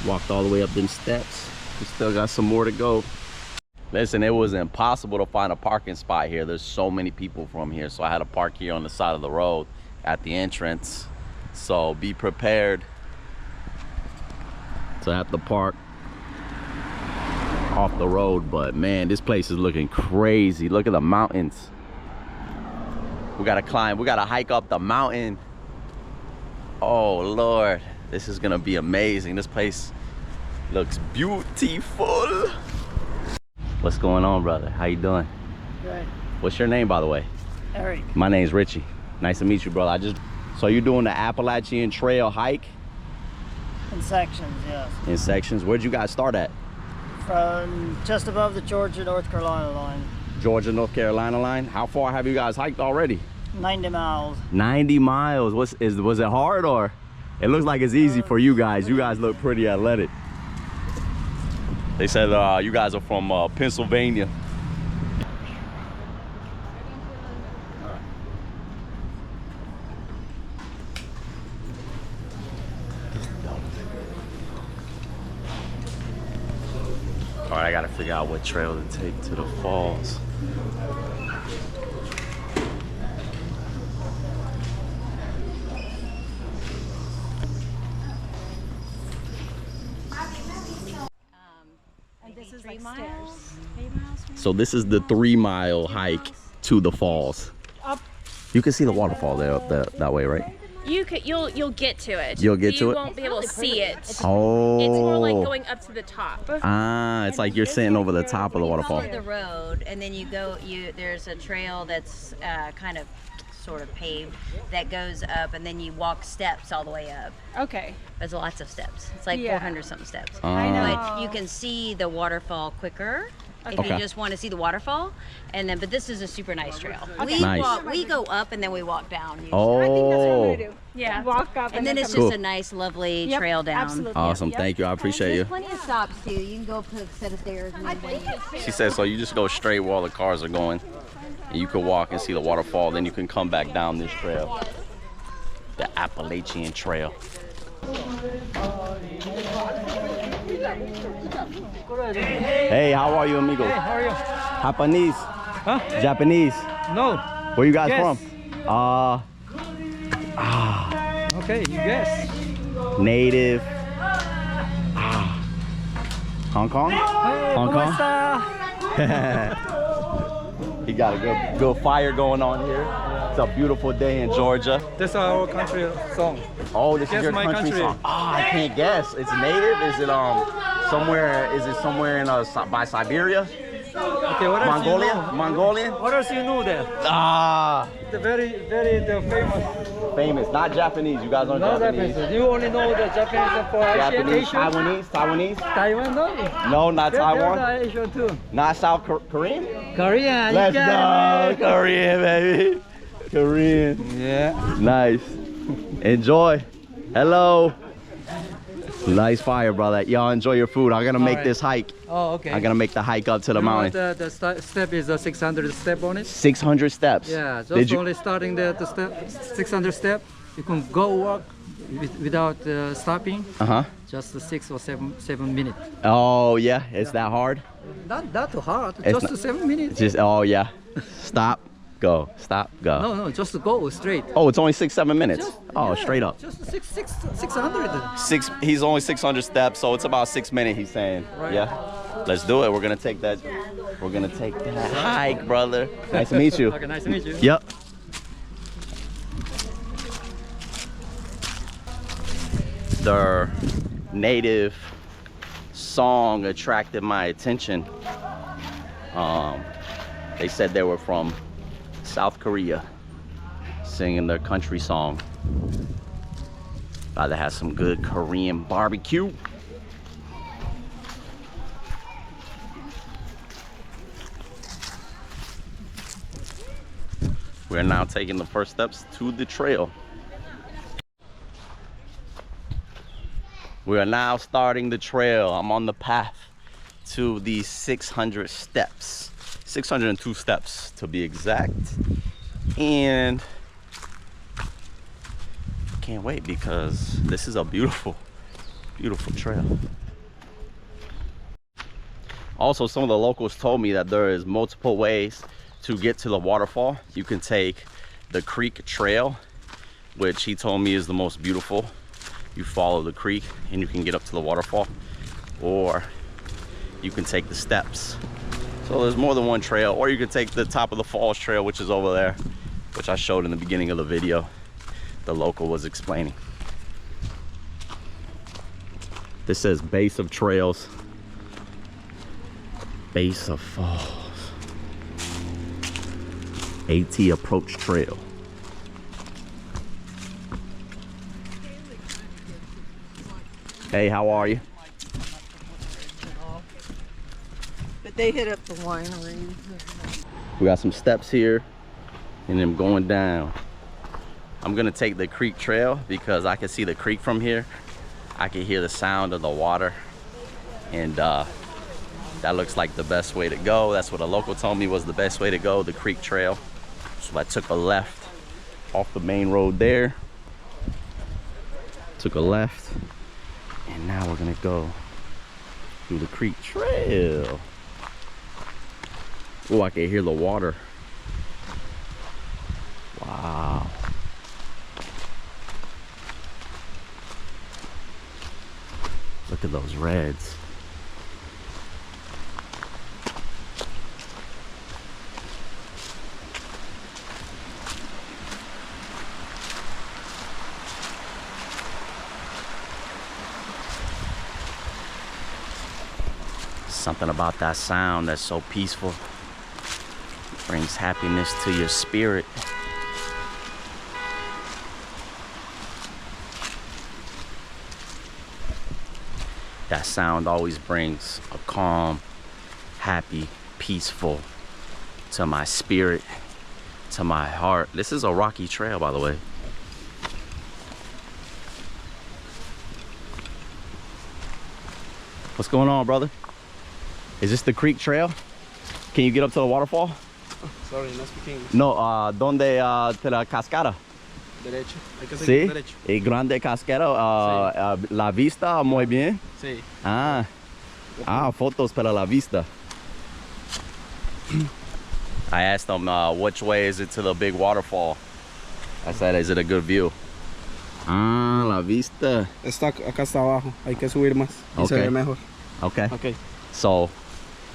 Walked all the way up them steps. We still got some more to go. Listen, it was impossible to find a parking spot here. There's so many people from here, so I had to park here on the side of the road at the entrance. So be prepared to have to park off the road. But man, this place is looking crazy. Look at the mountains. We gotta climb, we gotta hike up the mountain. Oh Lord, this is gonna be amazing. This place looks beautiful. What's going on, brother? How you doing? Good. What's your name, by the way? Eric. My name's Richie. Nice to meet you, brother. So you're doing the Appalachian Trail hike? In sections, yes. In sections. Where'd you guys start at? From just above the Georgia-North Carolina line. Georgia-North Carolina line. How far have you guys hiked already? 90 miles. 90 miles. Was it hard, or? It looks like it's easy for you guys. You guys look pretty athletic. They said you guys are from Pennsylvania. All right, I gotta figure out what trail to take to the falls. This is 3 miles. So this is the 3-mile hike to the falls. Up. You can see the waterfall there up that way, right? You'll get to it. You'll get to it? You won't be able to see it. Oh. It's more like going up to the top. Ah, it's like you're sitting over the top of the waterfall. Follow the road, and then you go. There's a trail that's kind of, sort of paved that goes up, and then you walk steps all the way up. Okay. There's lots of steps. It's like 400 something steps. I know. But you can see the waterfall quicker. If Okay. you just want to see the waterfall, and then, but this is a super nice trail. Okay. Nice. We go up and then we walk down. Usually. Oh. I think that's what we do. Yeah. Walk up And then it's Cool. just a nice, lovely Yep, trail down. absolutely. Awesome. Yep. Thank you. I appreciate you. Plenty of stops too. You can go up a set of stairs. And She said, so you just go straight where all the cars are going. And you can walk and see the waterfall. Then you can come back down this trail. The Appalachian Trail. Hey, how are you, amigos? Hey, how are you? Japanese. Huh? Japanese. No. Where you guys Yes. from? Okay, you guess. Native. Hong Kong? Hey, Hong ¿cómo Kong? está? He got a good fire going on here. It's a beautiful day in Georgia. That's our country song. Oh, this is Guess your my country, country. song. Ah, I can't guess. It's native? Is it somewhere? Is it somewhere in by Siberia? Okay, what else Mongolia? you know? Mongolian? What else you know there? Ah, The the famous. famous. Not Japanese. You guys aren't No Japanese. Japanese. You only know the Japanese for Asian. Japanese, Asian. Taiwanese. Taiwan, no. No, not Taiwan. They're Asian too. Not South Korean. Korean. Let's you got go, Korean, baby. Korean. it. Yeah. Nice. Enjoy. Hello. Nice fire, brother. Y'all enjoy your food. I'm gonna make right. this hike. Oh, okay. I'm gonna make the hike up to the You know what mountain. The step is a 600 step on it. 600 steps. Yeah, Did just you? only starting the step, 600 step. You can go walk without stopping. Uh-huh. Just 6 or 7 minutes. Oh yeah, it's that hard. Not too hard. It's Just not- 7 minutes. It's just oh yeah. Stop, go, stop, go. No, just go straight. Oh, it's only 6-7 minutes. Just- Oh, yeah, straight up. Just 600. He's only 600 steps, so it's about 6 minutes. He's saying. Right. Yeah. Let's do it. We're gonna take that. We're gonna take that hike, brother. Nice to meet you. Okay, nice to meet you. Yep. Their native song attracted my attention. They said they were from South Korea, singing their country song. About to have some good Korean barbecue. We're now taking the first steps to the trail. We are now starting the trail. I'm on the path to the 600 steps. 602 steps to be exact. And can't wait because this is a beautiful, beautiful trail. Also, some of the locals told me that there is multiple ways to get to the waterfall. You can take the creek trail, which he told me is the most beautiful. You follow the creek and you can get up to the waterfall, or you can take the steps. So there's more than one trail, or you can take the top of the falls trail, which is over there, which I showed in the beginning of the video. The local was explaining. This says base of trails, base of falls, AT approach trail. Hey, how are you? But they hit up the winery. We got some steps here and then going down. I'm gonna take the creek trail because I can see the creek from here. I can hear the sound of the water, and that looks like the best way to go. That's what a local told me was the best way to go, the creek trail. So I took a left off the main road there, took a left, and now we're gonna go through the creek trail. Oh, I can hear the water. Wow. Look at those reds. Something about that sound that's so peaceful. Brings happiness to your spirit. That sound always brings a calm, happy, peaceful to my spirit, to my heart. This is a rocky trail, by the way. What's going on, brother? Is this the creek trail? Can you get up to the waterfall? Sorry, no speak English. No, donde te la cascada? Derecho. Hay que seguir Sí, derecho. y grande cascada, la vista muy bien. Sí. Ah, fotos para la vista. I asked them which way is it to the big waterfall. I said, is it a good view? Ah, la vista. Acá está abajo. Hay que subir más. Y se Okay. ve mejor. Okay. Okay. So,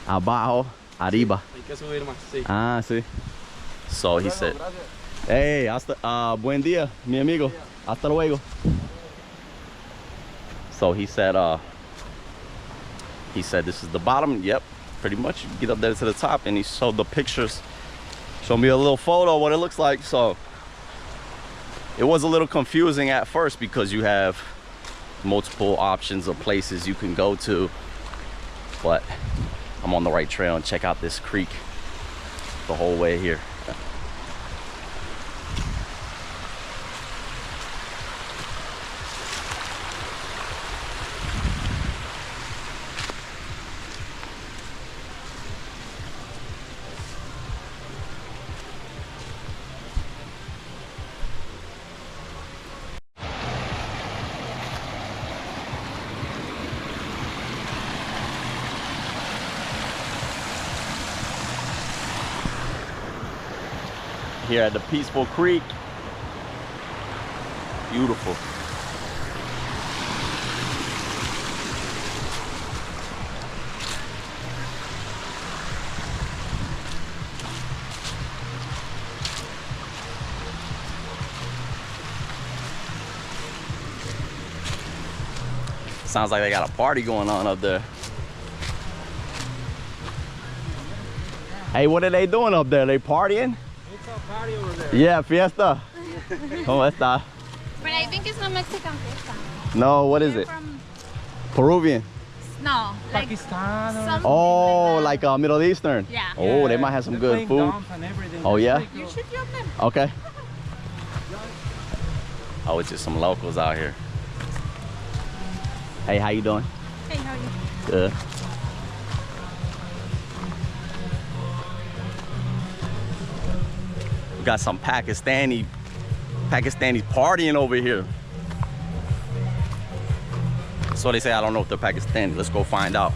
abajo, arriba. Hay que subir más. Sí. Ah, sí. So he said, hey, buen día, mi amigo. Hasta luego. So he said this is the bottom. Yep, pretty much. You get up there to the top, and he showed the pictures. Showed me a little photo of what it looks like. So it was a little confusing at first because you have multiple options of places you can go to, but I'm on the right trail, and check out this creek the whole way here. Here at the peaceful creek. Beautiful. Sounds like they got a party going on up there. Hey, what are they doing up there? They partying? It's a party over there. Yeah, fiesta. ¿Cómo está? But I think it's not Mexican fiesta. No, what is it? From, Peruvian. no, like Pakistan or something Oh, like like Middle Eastern. Yeah. Oh, they might have some good food. And everything. Oh, yeah? that. You should join them. Okay. Oh, it's just some locals out here. Hey, how you doing? Hey, how are you? Good. We got some Pakistanis partying over here. So they say, I don't know if they're Pakistani. Let's go find out.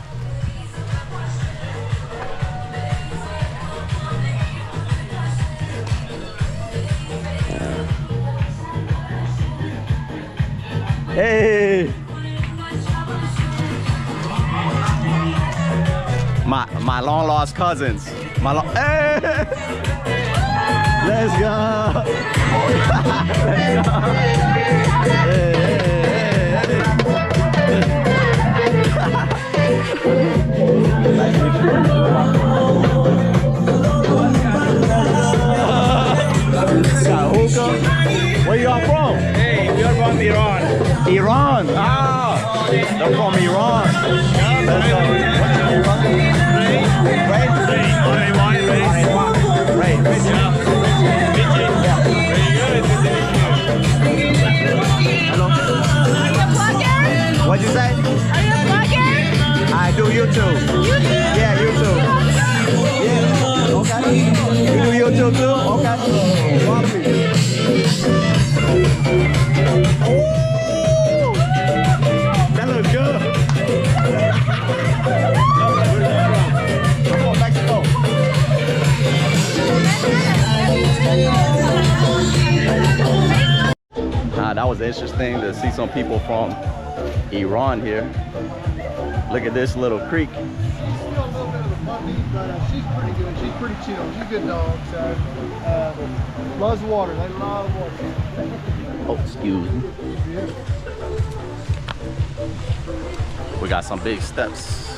Hey! My long lost cousins. Hey! Let's go! Let's go! Hey, Got hookah. Where y'all from? Hey, we are from Iran. Iran. Ah, they're from Iran. Let's go. What's your Iran? What'd you say? Are you a vlogger? I do YouTube. YouTube? Yeah, YouTube. Yeah, okay. You do YouTube too? Okay. Ooh, that looks good. Come on, Mexico. That was interesting to see some people from Iran here. Look at this little creek. She's still a little bit of a puppy, but she's pretty good. She's pretty chill. She's a good dog. So, loves water. They love water. Oh, excuse me. We got some big steps.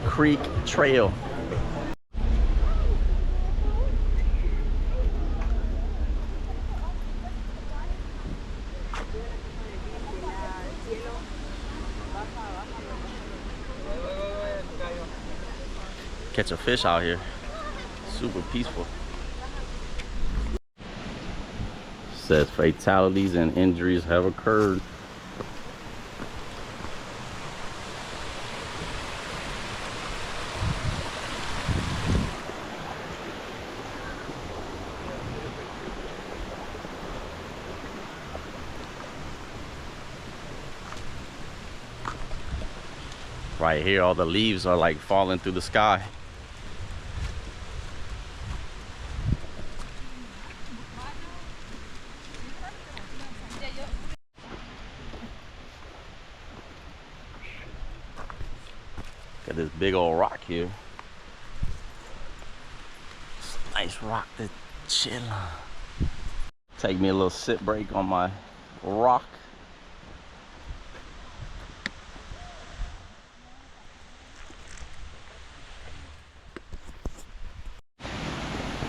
Creek Trail. Catch a fish out here. Super peaceful. Says fatalities and injuries have occurred. Right here, all the leaves are like falling through the sky. Got this big old rock here. Nice rock to chill on. Take me a little sit break on my rock.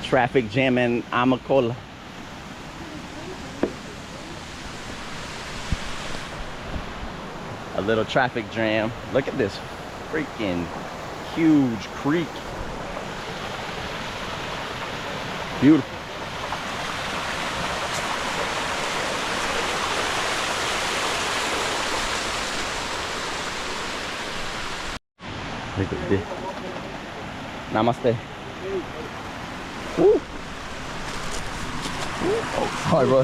Traffic jam in Amicalola. A little traffic jam. Look at this freaking huge creek. Beautiful. Look at this. Namaste. Woo. Woo. Oh, sorry, bro.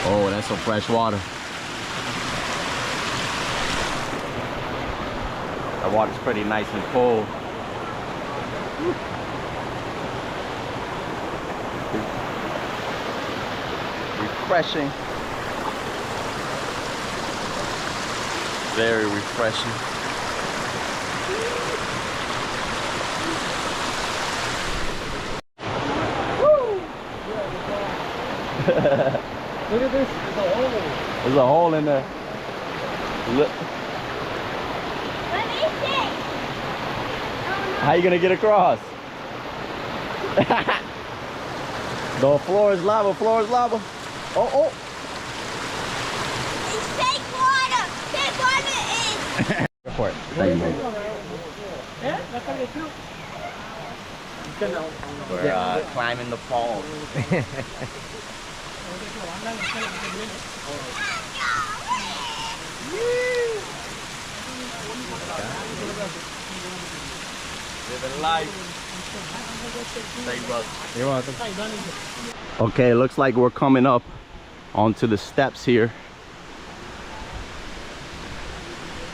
Oh, that's some fresh water. The water's pretty nice and cold. Refreshing. Very refreshing. Look at this. There's a hole. There's a hole in there. Look. Let me see. How you gonna get across? The floor is lava, floor is lava. Oh, oh. It's fake water. Fake water is. Go for it. Thank you, man. We're climbing the falls. Living life. Thank you, brother. You're welcome. Okay, it looks like we're coming up onto the steps here.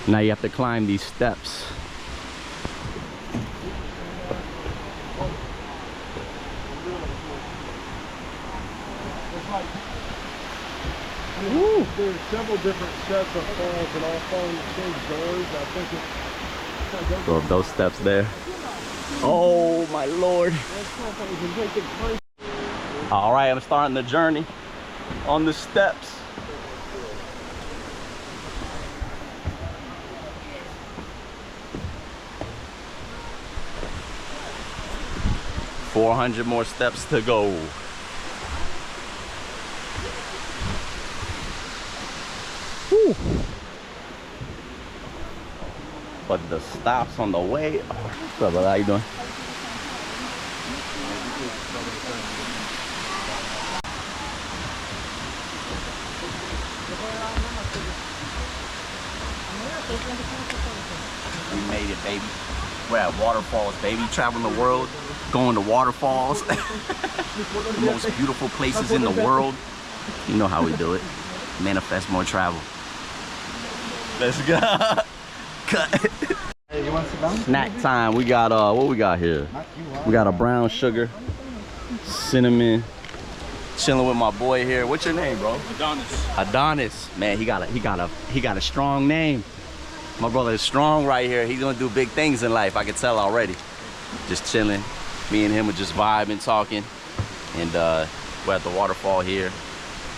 Now you have to climb these steps. Woo! There's several different sets of falls that all fall in the same doors. I think it's So those steps there. Oh my Lord. All right, I'm starting the journey on the steps. $400 more steps to go. Whew. But the stops on the way. What's up, brother? How you doing? We made it, baby. We're at Waterfalls, baby. Traveling the world, going to waterfalls. The most beautiful places in the world. You know how we do it. Manifest more travel. Let's go. Cut. You want to sit down? Snack time. We got what we got here? We got a brown sugar, cinnamon. Chilling with my boy here. What's your name, bro? Adonis. Adonis. Man, he got a strong name. My brother is strong right here. He's gonna do big things in life. I can tell already. Just chilling. Me and him were just vibing, talking, and we're at the waterfall here.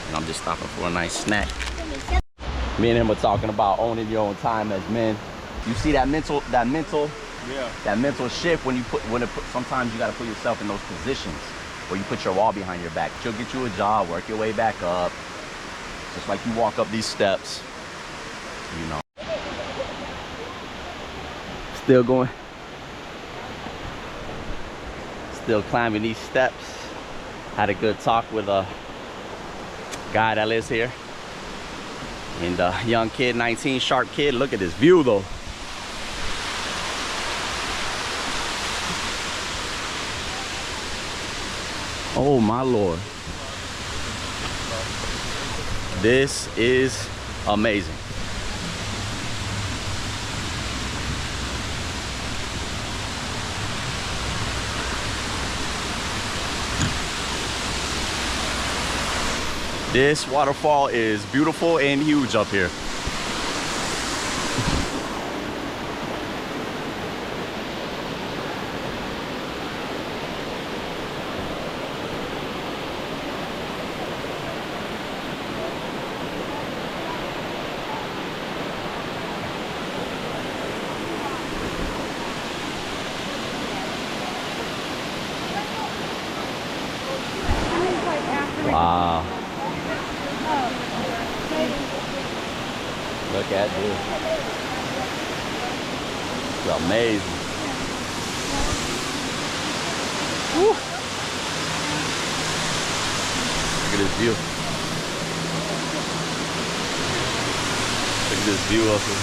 And I'm just stopping for a nice snack. Me and him were talking about owning your own time as men. You see that mental shift when sometimes you gotta put yourself in those positions where you put your wall behind your back. She'll get you a job, work your way back up. Just like you walk up these steps, you know. Still going. Still climbing these steps. Had a good talk with a guy that lives here. And a young kid, 19, sharp kid. Look at this view though. Oh my Lord. This is amazing. This waterfall is beautiful and huge up here. Wow. Look at this. It's amazing. Woo. Look at this view. Look at this view up here.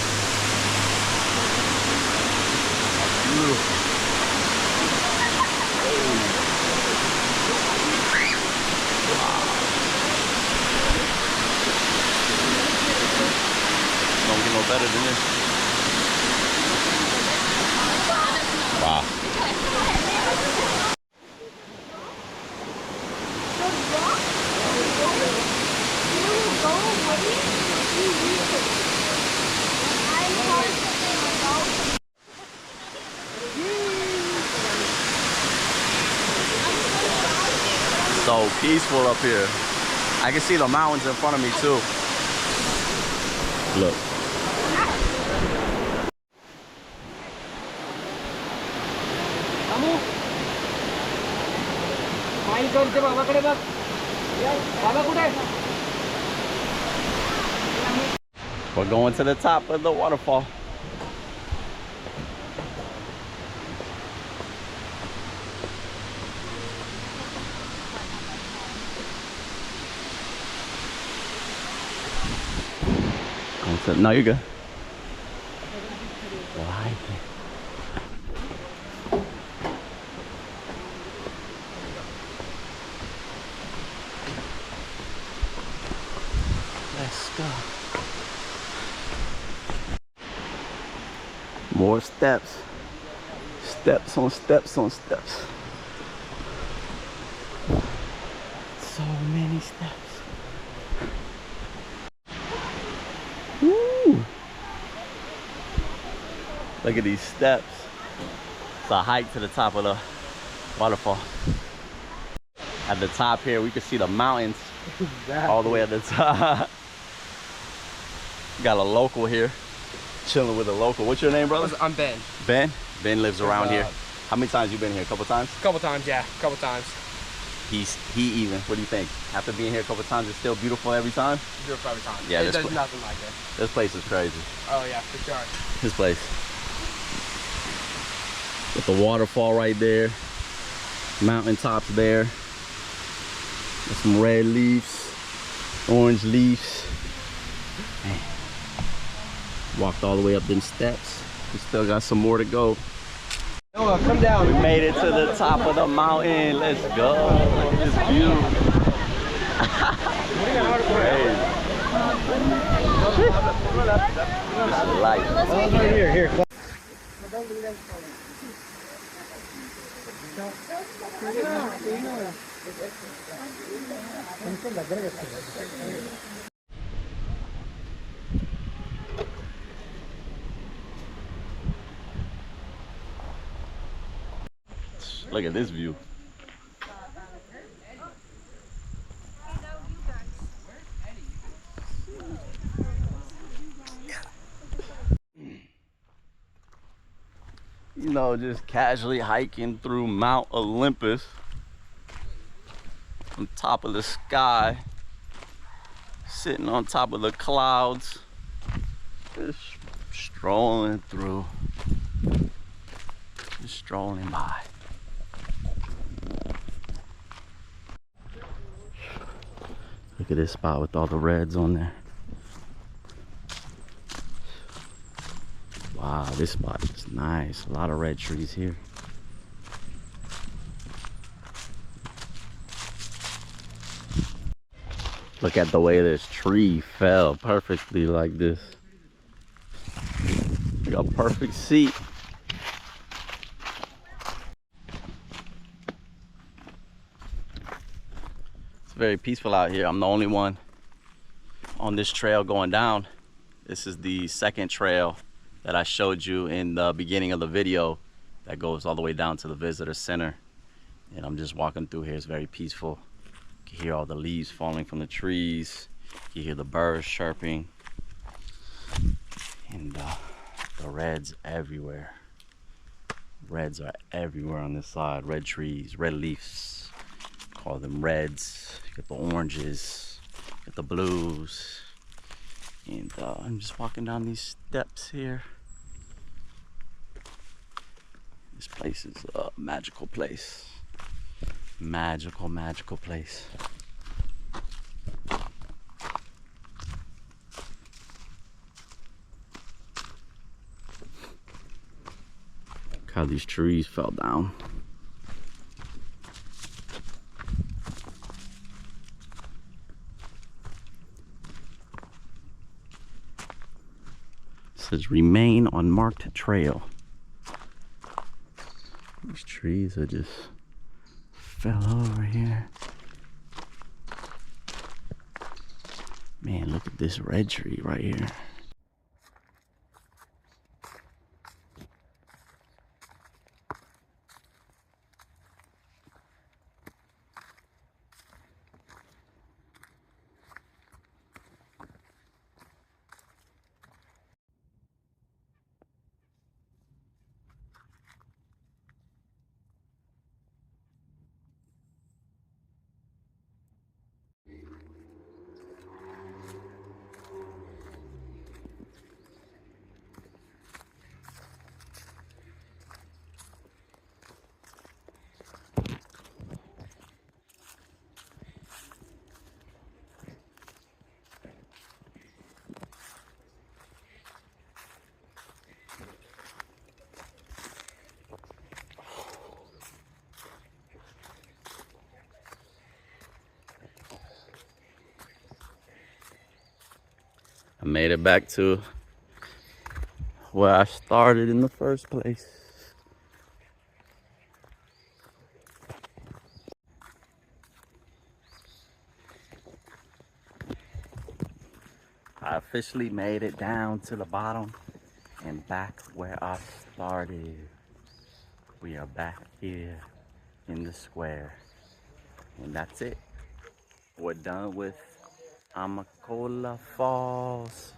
Beautiful. Don't get no better than this. Wow. So peaceful up here. I can see the mountains in front of me too. Look. We're going to the top of the waterfall. So, no, you're good. Right. Let's go. More steps. Steps on steps on steps. So many steps. Woo! Look at these steps. It's a hike to the top of the waterfall. At the top here, we can see the mountains all the way at the top. Got a local here, chilling with a local. What's your name, brother? I'm Ben. Ben? Ben lives around here. How many times you been here? A couple times? A couple times, yeah. A couple times. He even. What do you think? After being here a couple times, it's still beautiful every time? Beautiful every time. Yeah, it does nothing like it. This place is crazy. Oh yeah, for sure. This place. With the waterfall right there. Mountain tops there. With some red leaves. Orange leaves. Man. Walked all the way up them steps. We still got some more to go. Noah, come down. We made it to the top of the mountain. Let's go. Look at this view. Crazy. This is life. Here. Look at this view. You know, just casually hiking through Mount Olympus on top of the sky, sitting on top of the clouds, just strolling through, just strolling by. Look at this spot with all the reds on there. Wow, this spot is nice. A lot of red trees here. Look at the way this tree fell perfectly like this. Like a perfect seat. It's very peaceful out here. I'm the only one on this trail going down. This is the second trail that I showed you in the beginning of the video that goes all the way down to the visitor center. And I'm just walking through here. It's very peaceful. You can hear all the leaves falling from the trees. You hear the birds chirping. And the reds everywhere. Reds are everywhere on this side. Red trees, red leaves. Call them reds. You get the oranges, you get the blues. And I'm just walking down these steps here. This place is a magical place. Magical, magical place. Look how these trees fell down. It says remain on marked trail. These trees are just fell over here. Man, look at this red tree right here. made it back to where I started in the first place. I officially made it down to the bottom and back where I started. We are back here in the square. And that's it. We're done with Amicalola Falls.